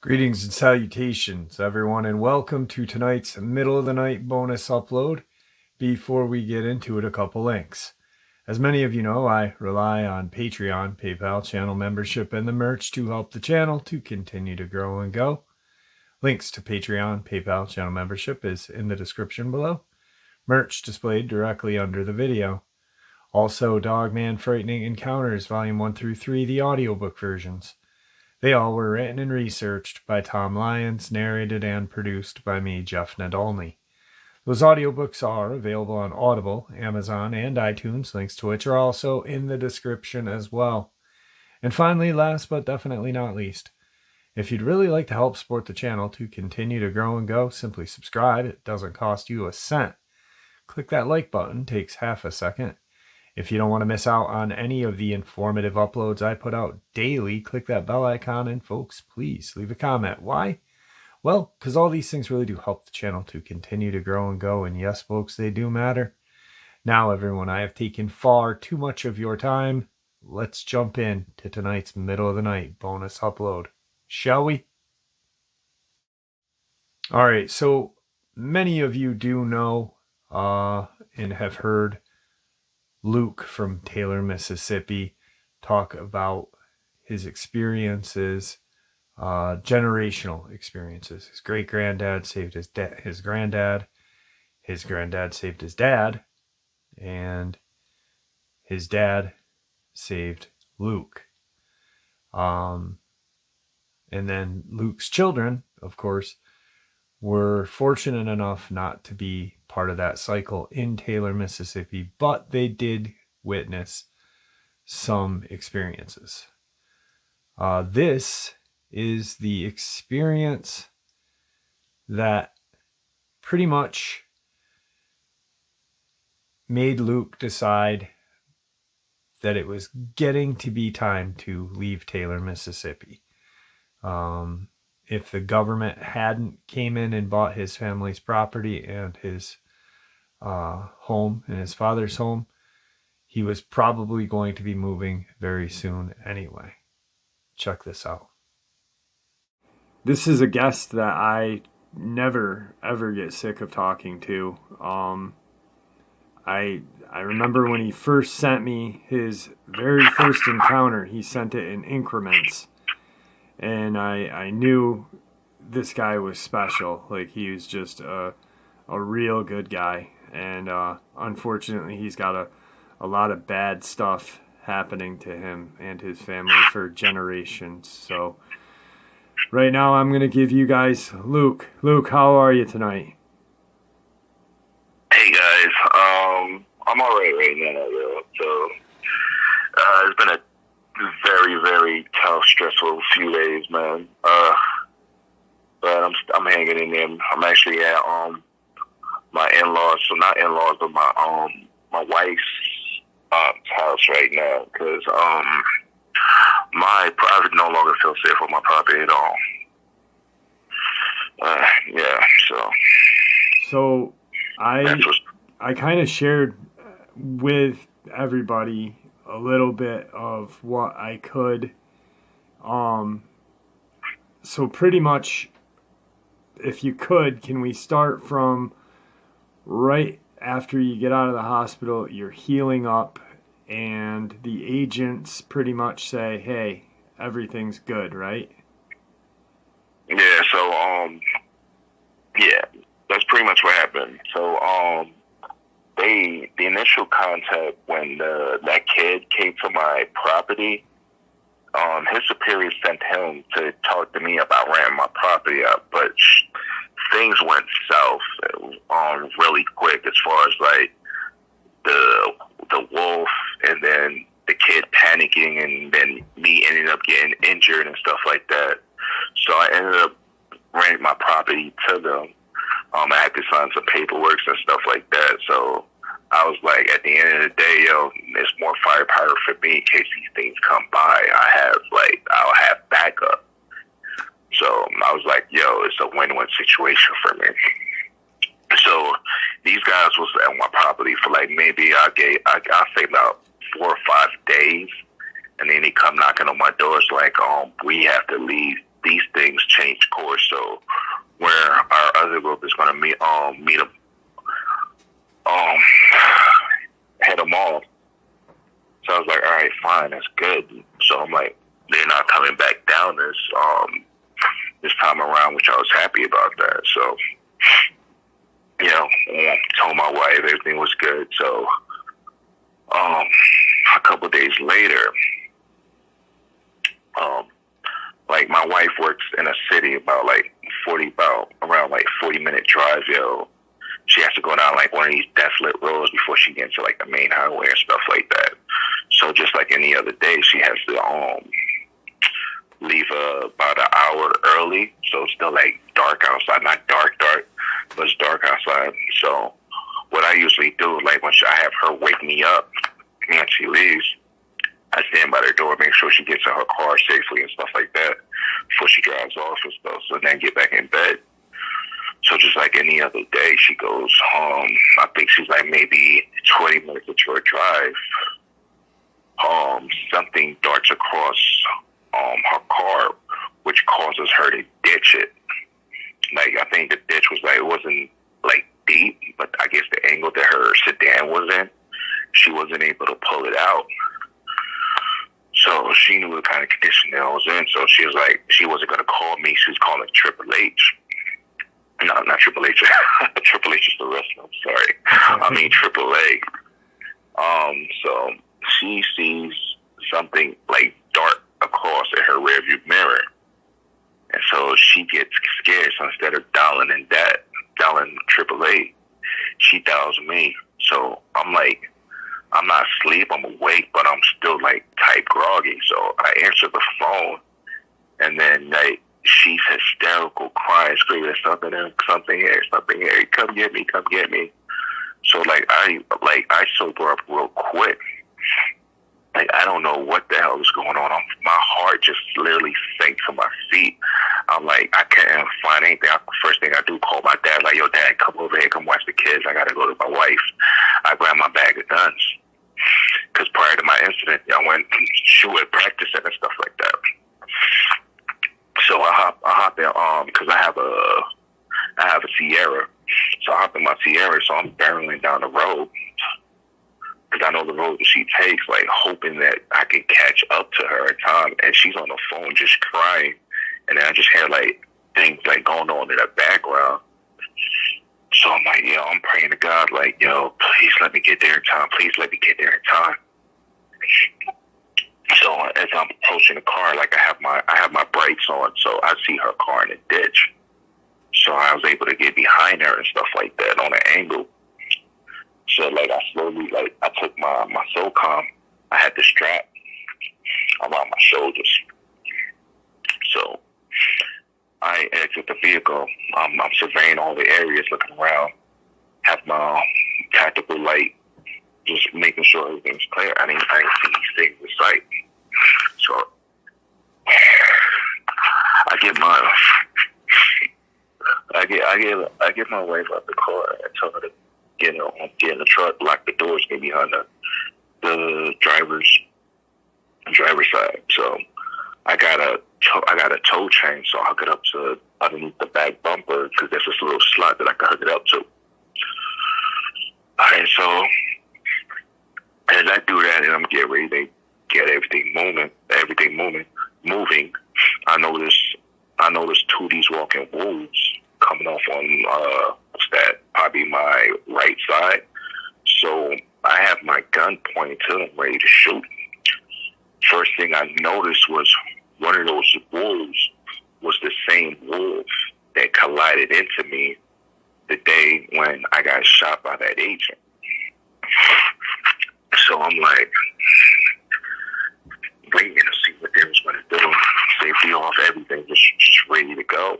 Greetings and salutations, everyone, and welcome to tonight's middle of the night bonus upload. Before we get into it, a couple links. As many of you know, I rely on Patreon, PayPal, channel membership, and the merch to help the channel to continue to grow and go. Links to Patreon, PayPal, channel membership is in the description below. Merch displayed directly under the video. Also, Dogman Frightening Encounters, Volume 1 through 3, the audiobook versions. They all were written and researched by Tom Lyons, narrated and produced by me, Jeff Nadolny. Those audiobooks are available on Audible, Amazon, and iTunes, links to which are also in the description as well. And finally, last but definitely not least, if you'd really like to help support the channel to continue to grow and go, simply subscribe. It doesn't cost you a cent. Click that like button, takes half a second. If you don't want to miss out on any of the informative uploads I put out daily, click that bell icon, and folks, please leave a comment. Why? Well, because all these things really do help the channel to continue to grow and go, and yes, folks, they do matter. Now, everyone, I have taken far too much of your time. Let's jump in to tonight's middle of the night bonus upload, shall we? All right, so many of you do know and have heard Luke from Taylor, Mississippi, talk about his experiences, generational experiences. His great-granddad saved his granddad saved his dad, and his dad saved Luke. And then Luke's children, of course, were fortunate enough not to be part of that cycle in Taylor, Mississippi, but they did witness some experiences. This is the experience that pretty much made Luke decide that it was getting to be time to leave Taylor, Mississippi. If the government hadn't came in and bought his family's property and his home and his father's home, he was probably going to be moving very soon anyway. Check this out. This is a guest that I never ever get sick of talking to. I remember when he first sent me his very first encounter, he sent it in increments. And I knew this guy was special. Like, he was just a real good guy. And unfortunately, he's got a lot of bad stuff happening to him and his family for generations. So right now, I'm going to give you guys Luke. Luke, how are you tonight? Hey, guys. I'm all right now, though. So it's been a very, very tough, stressful few days, man. But I'm hanging in there. I'm actually at my in-laws, so not in-laws, but my wife's house right now, because my private no longer feels safe on my property at all. Yeah, so I kind of shared with everybody a little bit of what I could. So pretty much, if you could, can we start from right after you get out of the hospital, you're healing up, and the agents pretty much say, hey, everything's good, right? Yeah, so, yeah, that's pretty much what happened. So, the initial contact when that kid came to my property, his superior sent him to talk to me about renting my property out, but things went south really quick as far as like the wolf and then the kid panicking and then me ending up getting injured and stuff like that. So I ended up renting my property to them. I had to sign some paperwork and stuff like that. So I was like, at the end of the day, there's more firepower for me in case these things come by. I'll have backup. So I was like, it's a win-win situation for me. So these guys was at my property for like maybe I'll say about 4 or 5 days, and then they come knocking on my door. It's like, we have to leave. These things change course, so where our other group is going to meet them, head them off. So I was like, all right, fine, that's good. So I'm like, they're not coming back down this time around, which I was happy about that. So, told my wife everything was good. So, a couple of days later, like my wife works in a city about around 40-minute drive, She has to go down like one of these desolate roads before she gets to like the main highway and stuff like that. So just like any other day, she has to leave about an hour early. So it's still like dark outside, not dark, but it's dark outside. So what I usually do, like when I have her wake me up when she leaves, I stand by their door, make sure she gets in her car safely and stuff like that before she drives off and stuff. So then get back in bed. So just like any other day, she goes home. I think she's like maybe 20 minutes into her drive. Something darts across her car, which causes her to ditch it. Like I think the ditch was like, it wasn't like deep, but I guess the angle that her sedan was in, she wasn't able to pull it out. So she knew the kind of condition that I was in. So she was like, she wasn't going to call me. She was calling Triple H. No, not Triple H. Triple H is the wrestler. I'm sorry. I mean Triple A. So she sees something like dart across in her rearview mirror, and so she gets scared. So instead of dialing Triple A, she dials me. So I'm like, I'm not asleep. I'm awake, but I'm still like type groggy. So I answer the phone, and then she's hysterical, crying, screaming, something here, come get me. So I sober up real quick. Like I don't know what the hell is going on. My heart just literally sank to my feet. I'm like, I can't find anything. First thing I do, call my dad. Like, yo, Dad, come over here, come watch the kids. I gotta go to my wife. I grab my bag of guns because prior to my incident, I went shooting, practicing and stuff like that. So I hop in because I have a Sierra. So I hop in my Sierra. So I'm barreling down the road because I know the road that she takes, like hoping that I can catch up to her in time. And she's on the phone just crying, and then I just hear like things like going on in the background. So I'm like, I'm praying to God, like, please let me get there in time. Please let me get there in time. So as I'm approaching the car, like I have my brights on, so I see her car in the ditch. So I was able to get behind her and stuff like that on an angle. So like I slowly, like I took my SOCOM, I had the strap around my shoulders. So I exit the vehicle. I'm surveying all the areas, looking around. Have my tactical light, just making sure everything's clear. I didn't see these things in sight. So I get my wife out the car and tell her to get in the truck, lock the doors, get behind the driver's side. So I got a tow chain, so I hook it up to underneath the back bumper because there's this little slot that I can hook it up to. All right, so as I do that and I'm getting ready to get everything moving, I notice two of these walking wolves coming off on probably my right side. So I have my gun pointed to them, ready to shoot. First thing I noticed was one of those wolves was the same wolf that collided into me the day when I got shot by that agent. So I'm like waiting to see what they was going to do. Safety off, everything just ready to go.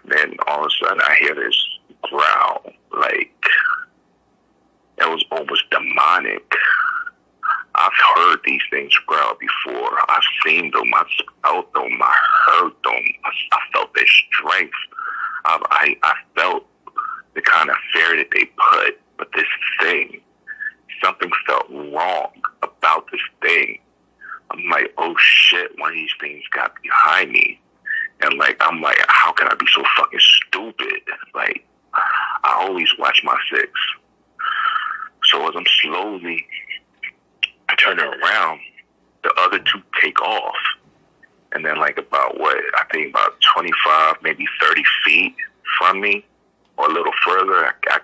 Then all of a sudden I hear this growl, like it was almost demonic. I've heard these things growl before. I've seen them. I've felt them. I heard them. I felt their strength. I felt the kind of fear that they put. But this thing, something felt wrong about this thing. I'm like, oh shit, one of these things got behind me. And like, I'm like, how can I be so fucking stupid? Like, I always watch my six. So as I'm slowly turning around, the other two take off. And then like about I think about 25, maybe 30 feet from me, or a little further. I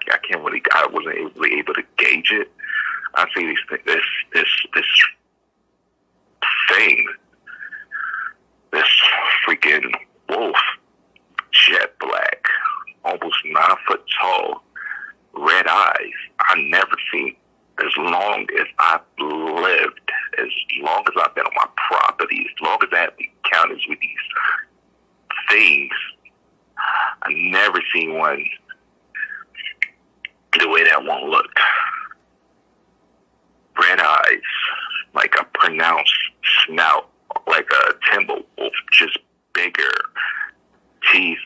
wasn't really able to gauge it. I see this thing, this freaking wolf, jet black, almost 9 foot tall, red eyes. I never seen, as long as I've lived, as long as I've been on my property, as long as I have encounters with these things, I never seen one the way that one looked. Red eyes, like a pronounced snout, like a timber wolf, just bigger. Teeth,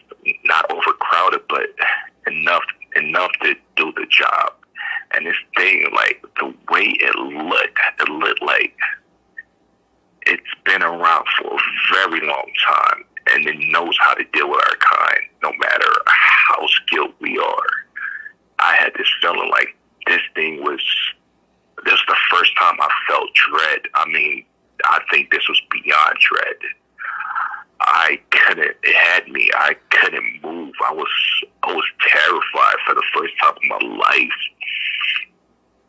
not overcrowded, but enough to do the job. And this thing, like, the way it looked like it's been around for a very long time, and it knows how to deal with our kind, no matter how skilled we are. I had this feeling like this was the first time I felt dread. I mean, I think this was beyond dread. It had me. I couldn't move. I was terrified for the first time in my life.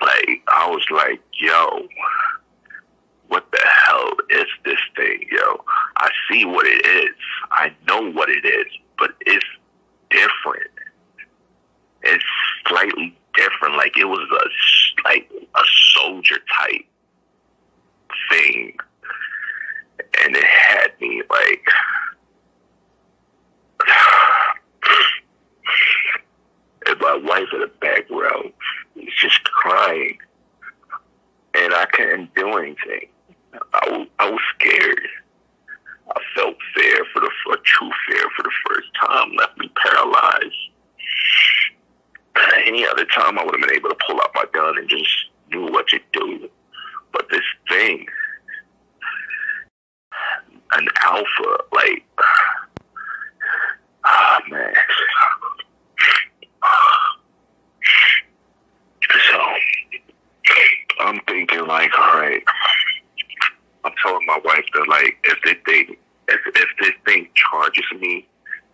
Like, I was like, yo, what the hell is this thing, yo? I see what it is. I know what it is, but it's different. It's slightly different. Like, it was a soldier type thing. And it had me like, and my wife in the background was just crying, and I couldn't do anything. I was scared. I felt fear true fear for the first time. Left me paralyzed. Any other time I would have been able to pull out my gun and just do what you do. But this thing, an alpha, like, man. So I'm thinking, like, all right, I'm telling my wife that, like, if this thing charges me,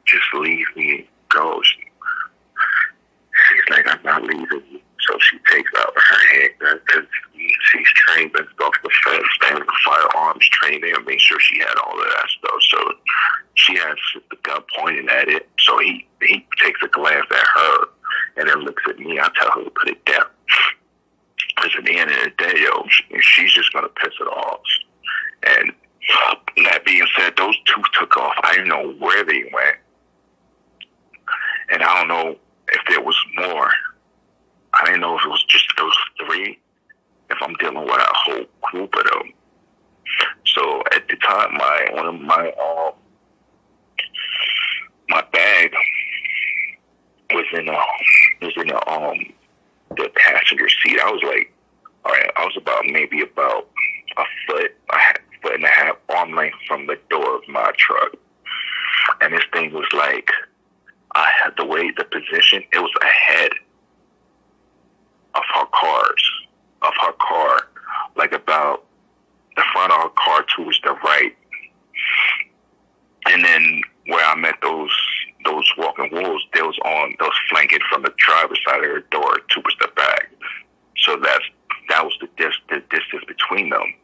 just leave me and go. She's like, I'm not leaving you. So she takes out her handgun, because she's trained in self-defense and firearms training, and made sure she had all of that stuff. So she has the gun pointing at it. So he takes a glance at her and then looks at me. I tell her to put it down. Because at the end of the day, yo, she's just going to piss it off. And that being said, those two took off. I didn't know where they went. And I don't know if there was more. I didn't know if it was just those three, if I'm dealing with a whole group of them. So at the time, my bag was in the passenger seat. I was like, all right, I was about a foot and a half arm length from the door of my truck. And this thing was like, I had the position, it was ahead of her car, like about the front of her car towards the right. And then where I met those walking wolves, they was flanking from the driver's side of her door towards the back. So that was the distance between them.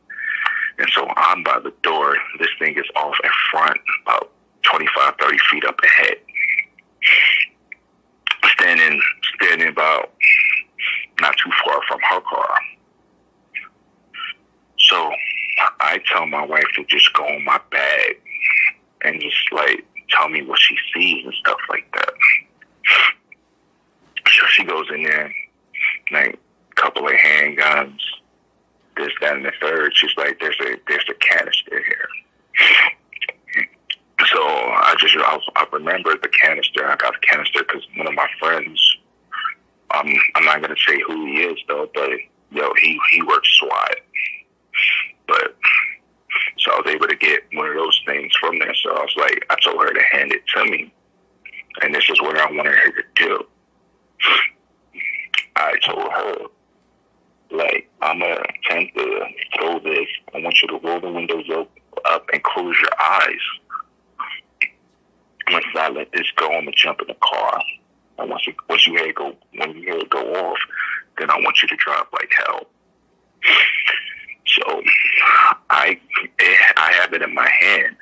And so I'm by the door. This thing is off in front, about 25, 30 feet up ahead. Standing about not too far from her car. So I tell my wife to just go in my bag and just like tell me what she sees and stuff like that. So she goes in there, like a couple of handguns, this, that, and the third. She's like, there's a canister here. So I remember the canister. I got the canister because one of my friends I'm not gonna say who he is though, but he works SWAT. But so I was able to get one of those things from there. So I was like, I told her to hand it to me, and this is what I wanted her to do. I told her, like, I'm gonna attempt to throw this. I want you to roll the windows up and close your eyes. Once I let this go, I'm gonna jump in the car. And once you hear it go off, then I want you to drive like hell. So I have it in my hand.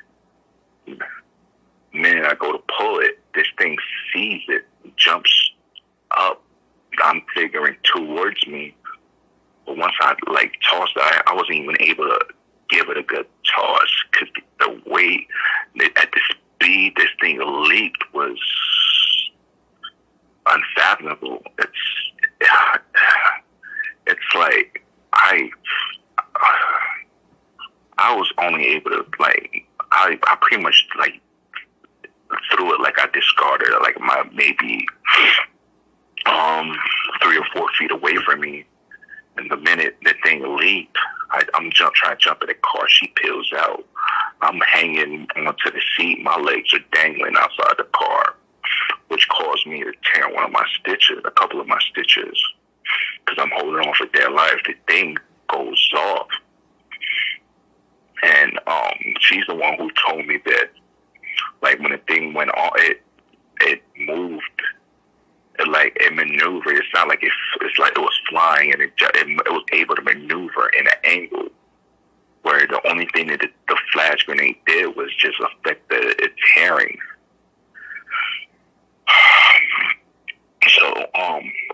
Man, I go to pull it. This thing sees it, jumps up. I'm figuring towards me. But once I tossed it, I wasn't even able to give it a good toss because the weight at the speed this thing leaped was unfathomable. It's like I was only able to I pretty much threw it like I discarded it, like my maybe 3 or 4 feet away from me. And the minute the thing leaped, I'm trying to jump in the car. She peels out. I'm hanging onto the seat. My legs are dangling outside the car, which caused me to tear a couple of my stitches, because I'm holding on for dear life. The thing goes off. And she's the one who told me that, when the thing went on, it moved. It maneuvered. It's not like it's like it was flying, and it was able to maneuver in an angle where the only thing that the flash grenade did was just affect its hearing. So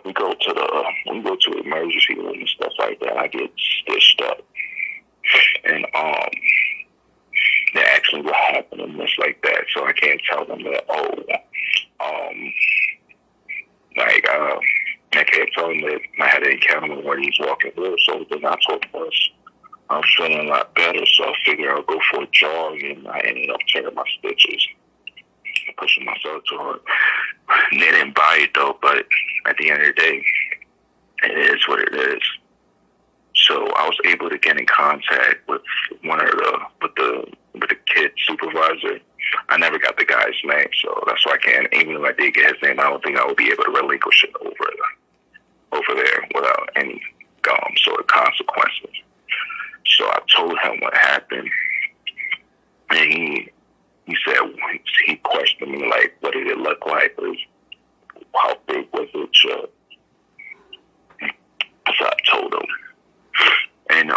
we go to the emergency room and stuff like that. I get stitched up, and they ask me what happened and this like that. So I can't tell them that. I can't tell them that I had an encounter with one of these walking wheels. So then I told them I'm feeling a lot better, so I figured I'll go for a jog, and I ended up tearing my stitches, pushing myself to it. They didn't buy it though, but at the end of the day, it is what it is. So I was able to get in contact with the kid supervisor. I never got the guy's name, so that's why I can't. Even if I did get his name, I don't think I would be able to relinquish it over there without any sort of consequences. So I told him what happened, and he said, he questioned me what did it look like? How big was it? So I told him, and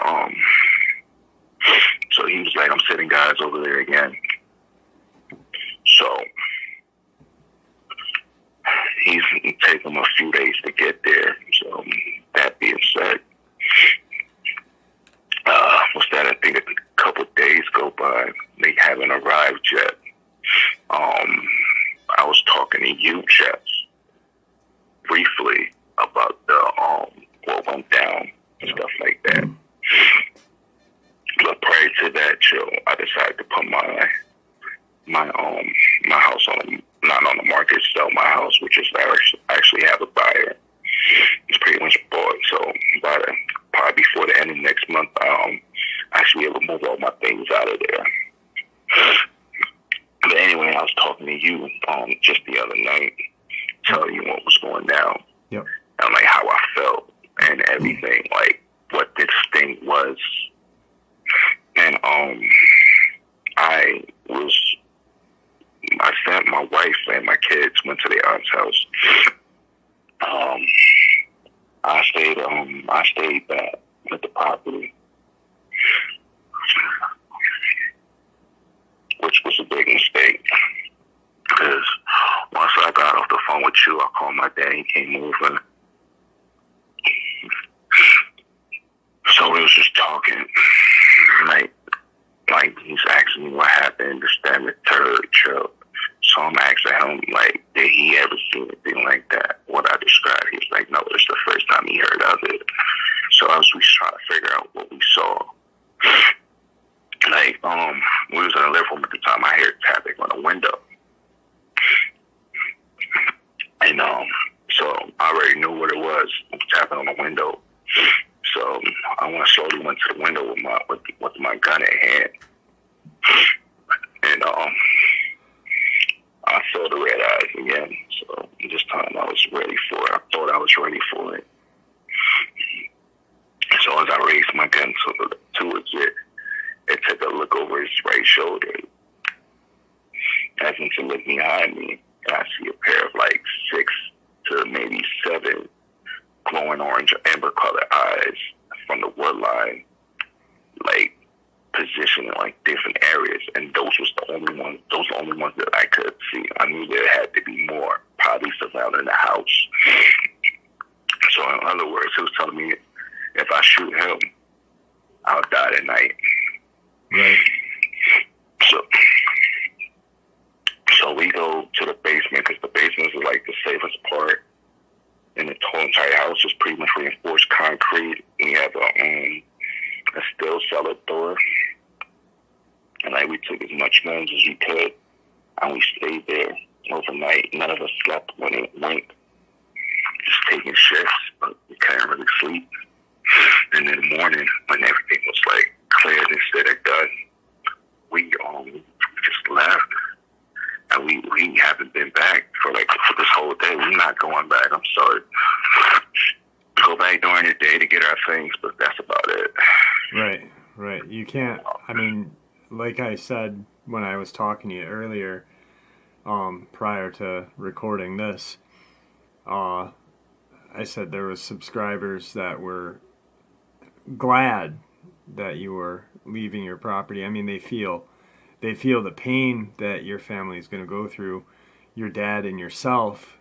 so he was like, I'm sending guys over there again. So he's taking them a few days to get there. So that being said, I think a couple of days go by, they haven't arrived yet. I was talking to you, Jess, briefly about what went down and stuff like that. But prior to that, I decided to put my house not on the market, sell my house, which is actually have a buyer. It's pretty much bought. So probably before the end of next month, I'll actually be able to move all my things out of there. But anyway, I was talking to you just the other night, telling you what was going down. Yep. And how I felt and everything, what this thing was. And I sent my wife and my kids, went to their aunt's house. I stayed back with the property, which was a big mistake, because once I got off the phone with you, I called my dad. He came over. So we was just talking, he's asking me what happened, this, that, and the third. So I'm asking him, did he ever see anything like that? What I described, he's like, no, it's the first time he heard of it. So I was just trying to figure out what we saw. We was in the living room at the time. I heard tapping on the window. And so I already knew what it tapping on the window. So I slowly went to the window with my gun in hand, and I saw the red eyes again. So this time I was ready for it. I thought I was ready for it. So as I raised my gun towards it, it took a look over his right shoulder, as in to look behind me, and I see a pair of like 6 to maybe 7 glowing orange amber colored eyes from the wood line, like positioned in like different areas, and those were the only ones that I could see. I knew there had to be more, probably surrounding the house. So in other words, he was telling me if I shoot him, I'll die tonight. Right. So we go to the basement, because the basement is like the safest part in the whole entire house. It's pretty much reinforced concrete. We have a steel cellar door, and like we took as much guns as we could, and we stayed there overnight. None of us slept when it went, just taking shifts, but we couldn't really sleep. And in the morning, when everything was like cleared instead of done, we just left. And we haven't been back for this whole day. We're not going back. I'm sorry. Go back during the day to get our things, but that's about it. Right. You can't, I mean, like I said when I was talking to you earlier, prior to recording this, I said there was subscribers that were glad that you were leaving your property. I mean, they feel the pain that your family is going to go through, your dad and yourself,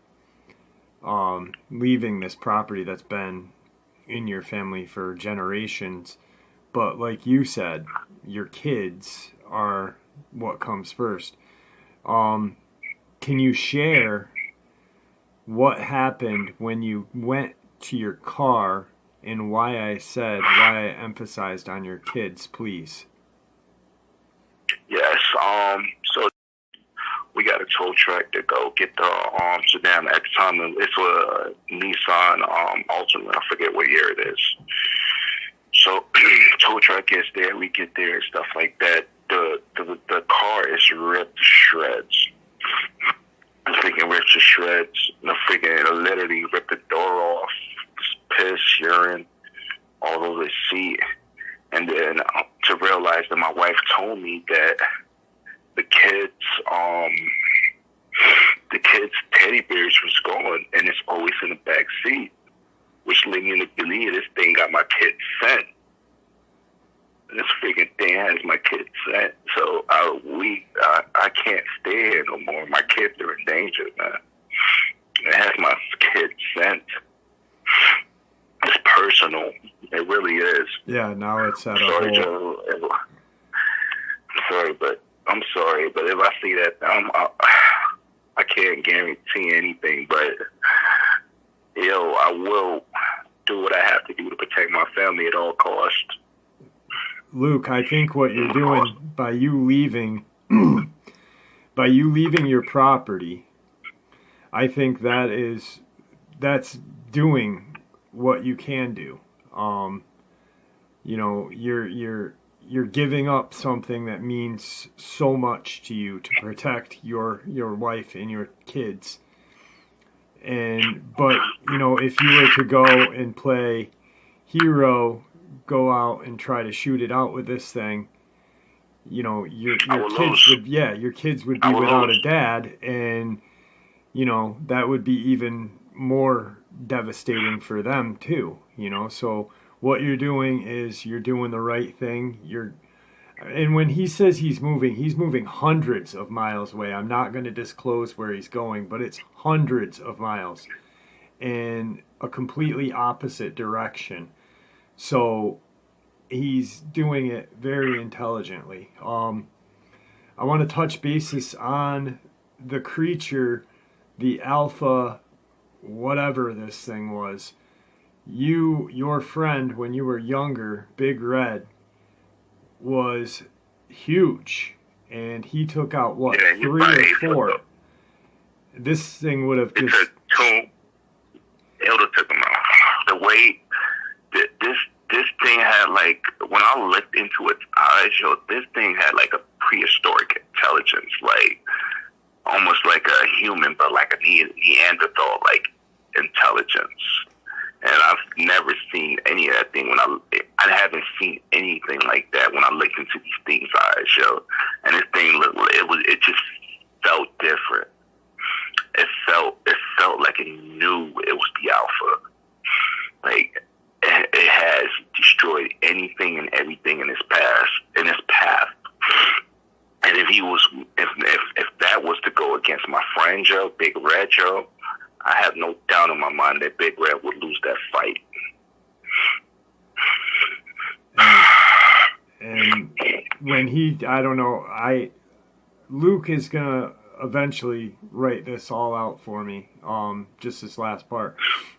leaving this property that's been in your family for generations. But like you said, your kids are what comes first. Can you share what happened when you went to your car and why I emphasized on your kids, please? Yes. So we got a tow truck to go get the sedan. At the time, it's a Nissan Altima. I forget what year it is. So tow truck gets there. We get there and stuff like that. The car is ripped to shreds. The freaking ripped to shreds. The freaking literally ripped the door off. Piss, urine, all over the seat. And then to realize that my wife told me that the kids' teddy bears was gone, and it's always in the back seat, which led me to believe this thing got my kid sent. This freaking thing has my kid sent. So I can't stay here no more. My kids are in danger, man. It has my kid sent. It's personal. It really is. Yeah, now it's at sorry, Joe. I'm sorry, but if I see that, I can't guarantee anything, but I will do what I have to do to protect my family at all costs. Luke, I think what you're doing by you leaving your property, I think that's doing what you can do. You're giving up something that means so much to you to protect your wife and your kids. But if you were to go and play hero, go out and try to shoot it out with this thing, your kids would be without a dad, and that would be even more devastating for them too. So what you're doing is you're doing the right thing. And when he says he's moving hundreds of miles away. I'm not going to disclose where he's going, but it's hundreds of miles in a completely opposite direction. So he's doing it very intelligently. I want to touch bases on the creature, the alpha, whatever this thing was. Your friend, when you were younger, Big Red, was huge, and he took out 3 or 4. This thing would have just... It would have took him out. The way fight. This thing had like, when I looked into its eyes, yo, this thing had like a prehistoric intelligence, like almost like a human, but like a Neanderthal like intelligence. And I've never seen any of that thing I haven't seen anything like that when I looked into these things' eyes, yo. And this thing it just felt different. It felt like it knew it was the alpha. Like it has destroyed anything and everything in its path. And if that was to go against my friend Joe, Big Red Joe, I have no doubt in my mind that Big Red would lose that fight. And when Luke is gonna eventually write this all out for me, just this last part,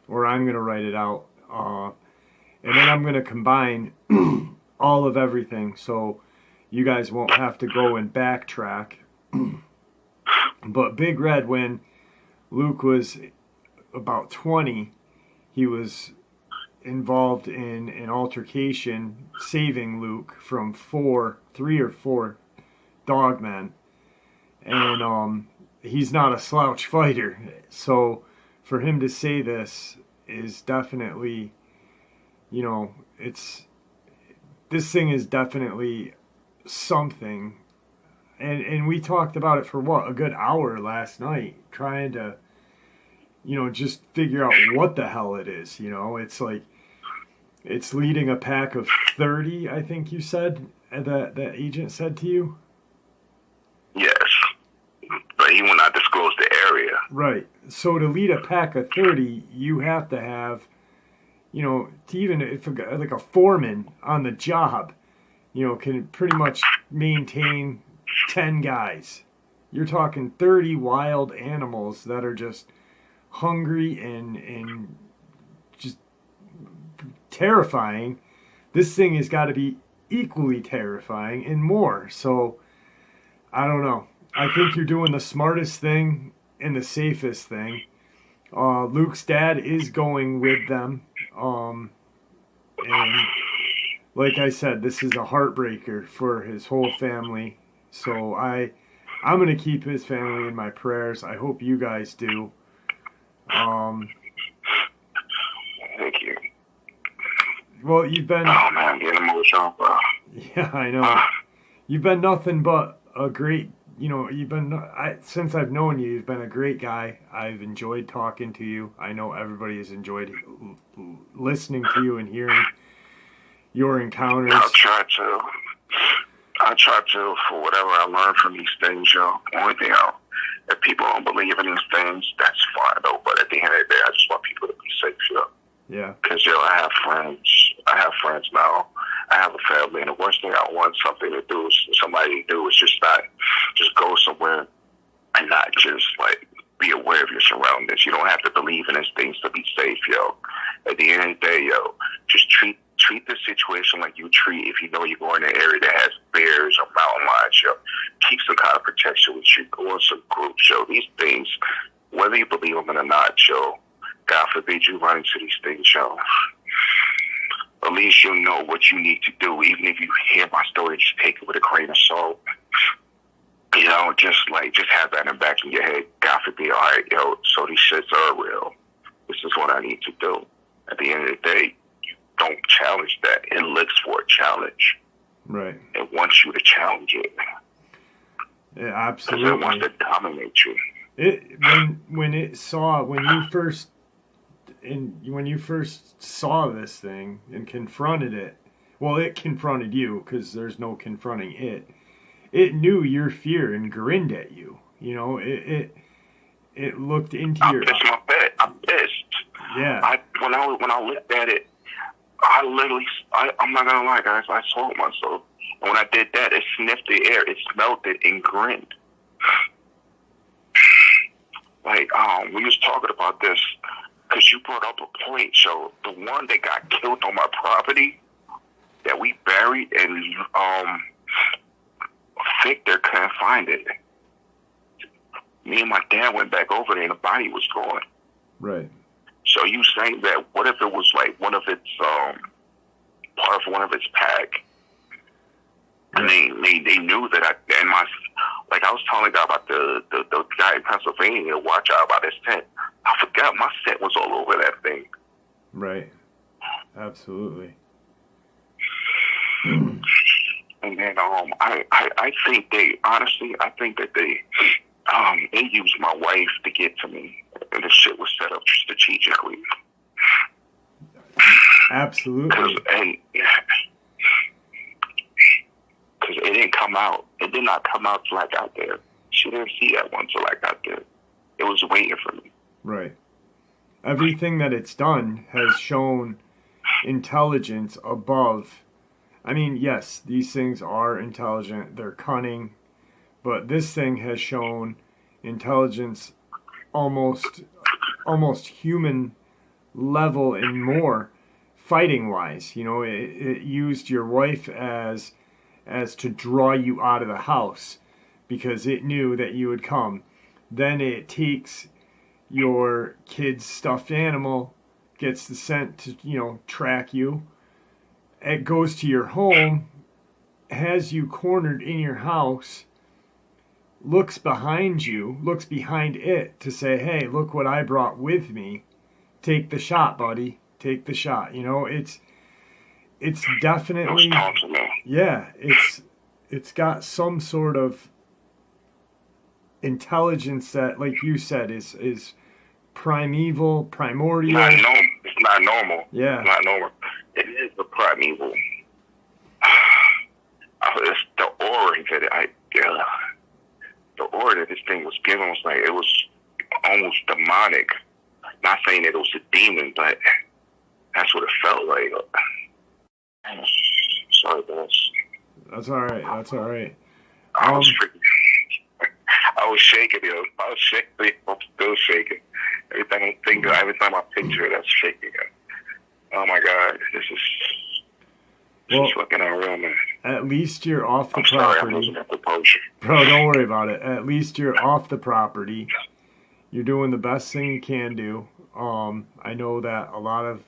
or I'm gonna write it out, and then I'm gonna combine all of everything, so you guys won't have to go and backtrack. But Big Red, when Luke was about 20, he was involved in an altercation saving Luke from 3 or 4 Dogmen. And he's not a slouch fighter. So for him to say this is definitely, this thing is definitely something. And we talked about it for a good hour last night, trying to just figure out what the hell it is. It's like, it's leading a pack of 30, I think you said, that agent said to you? Yes. But he will not disclose the area. Right. So to lead a pack of 30, you have to have, even if like a foreman on the job, can pretty much maintain 10 guys. You're talking 30 wild animals that are just hungry and just terrifying. This thing has got to be equally terrifying and more. So I don't know. I think you're doing the smartest thing and the safest thing. Luke's dad is going with them. And like I said, this is a heartbreaker for his whole family. So I'm going to keep his family in my prayers. I hope you guys do. Thank you. Well, you've been... Oh, man, I'm getting emotional, bro. Yeah, I know. You've been nothing but a great... since I've known you, you've been a great guy. I've enjoyed talking to you. I know everybody has enjoyed listening to you and hearing your encounters. I try to, for whatever I learned from these things, only thing if people don't believe in these things, that's fine, though. But at the end of the day, I just want people to be safe, Yeah. Because, I have friends now. I have a family, and the worst thing I want somebody to do is just go somewhere and not just, be aware of your surroundings. You don't have to believe in these things to be safe, At the end of the day, just treat the situation like you treat if you know you're going to an area that has bears or mountain lions, Keep some kind of protection with you. Go in some groups, These things, whether you believe them or not, God forbid you run into these things, At least you know what you need to do. Even if you hear my story, just take it with a grain of salt. Just have that in the back of your head. God forbid, all right, so these shits are real. This is what I need to do. At the end of the day, you don't challenge that. It looks for a challenge. Right. It wants you to challenge it. Yeah, absolutely. Because it wants to dominate you. When you first saw this thing and confronted it, well, it confronted you because there's no confronting it. It knew your fear and grinned at you. It looked into your... I'm pissed. Yeah. When I looked at it, I'm not going to lie, guys, I told myself. And when I did that, it sniffed the air, it smelled it, and grinned. We was talking about this, because you brought up a point, so the one that got killed on my property, that we buried, and Victor couldn't find it. Me and my dad went back over there, and the body was gone. Right. So you saying that, what if it was one And they knew that I was telling the guy about the guy in Pennsylvania, watch out about his tent. I forgot my scent was all over that thing. Right. Absolutely. And then I think that they used my wife to get to me, and the shit was set up strategically. Absolutely. Because it didn't come out. It did not come out till I got there. She didn't see that one till I got there. It was waiting for me. Right. Everything that it's done has shown intelligence above. I mean, yes, these things are intelligent. They're cunning. But this thing has shown intelligence almost human level and more, fighting wise. You know, it used your wife as to draw you out of the house because it knew that you would come. Then it takes your kid's stuffed animal, gets the scent to, you know, track you. It goes to your home, has you cornered in your house, looks behind it to say, hey, look what I brought with me. Take the shot, buddy. Take the shot. You know, it's definitely, yeah, it's got some sort of intelligence that, like you said, is primordial. It's not normal. Yeah. It's not normal. It is the primeval. It's the aura the aura that this thing was given was like, it was almost demonic. Not saying that it was a demon, but that's what it felt like. Sorry, boss. That's all right. That's all right. I was shaking, yo. I was still shaking. Every time I picture it, that's shaking. Oh my God, this is fucking unreal, man. At least you're off the I'm property. sorry, I'm losing that composure. Bro, don't worry about it. At least you're off the property. You're doing the best thing you can do. I know that a lot of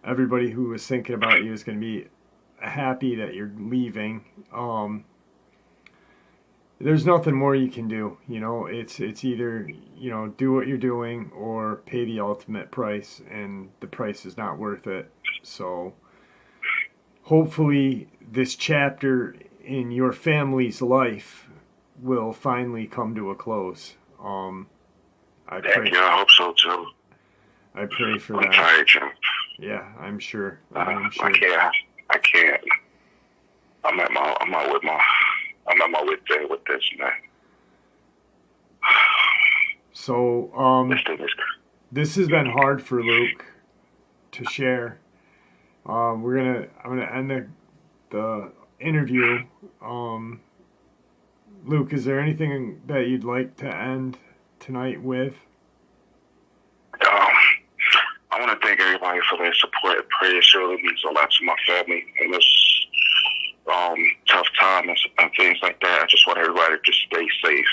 everybody who was thinking about you is going to be happy that you're leaving. There's nothing more you can do. You know, it's either, you know, do what you're doing or pay the ultimate price, and the price is not worth it. So hopefully this chapter in your family's life will finally come to a close. I hope so too. I pray for I'm that. tired, Jim. Yeah, I'm sure. I can't. I'm at my wit day with this, man. So, this has been hard for Luke to share. I'm gonna end the interview. Luke, is there anything that you'd like to end tonight with? I want to thank everybody for their support and prayer. It surely means a lot to my family in this tough time and things like that. I just want everybody to just stay safe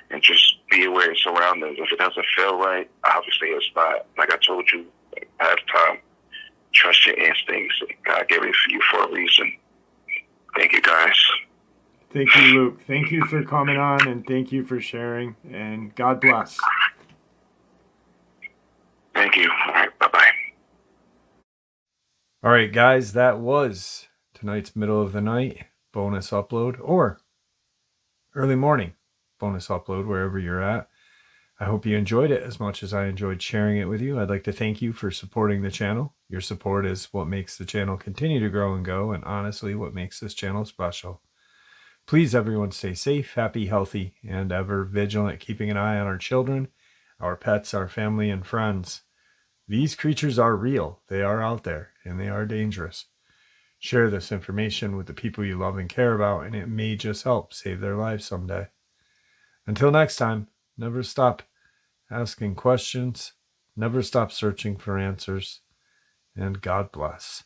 and just be aware of surroundings. If it doesn't feel right, obviously it's not. Like I told you at the time, trust your instincts. God gave it for you for a reason. Thank you, guys. Thank you, Luke. Thank you for coming on, and thank you for sharing, and God bless. Thank you. All right, bye-bye. All right, guys, that was tonight's middle of the night bonus upload, or early morning bonus upload, wherever you're at. I hope you enjoyed it as much as I enjoyed sharing it with you. I'd like to thank you for supporting the channel. Your support is what makes the channel continue to grow and go, and honestly, what makes this channel special. Please, everyone, stay safe, happy, healthy, and ever vigilant, keeping an eye on our children, our pets, our family, and friends. These creatures are real. They are out there, and they are dangerous. Share this information with the people you love and care about, and it may just help save their lives someday. Until next time, never stop asking questions, never stop searching for answers, and God bless.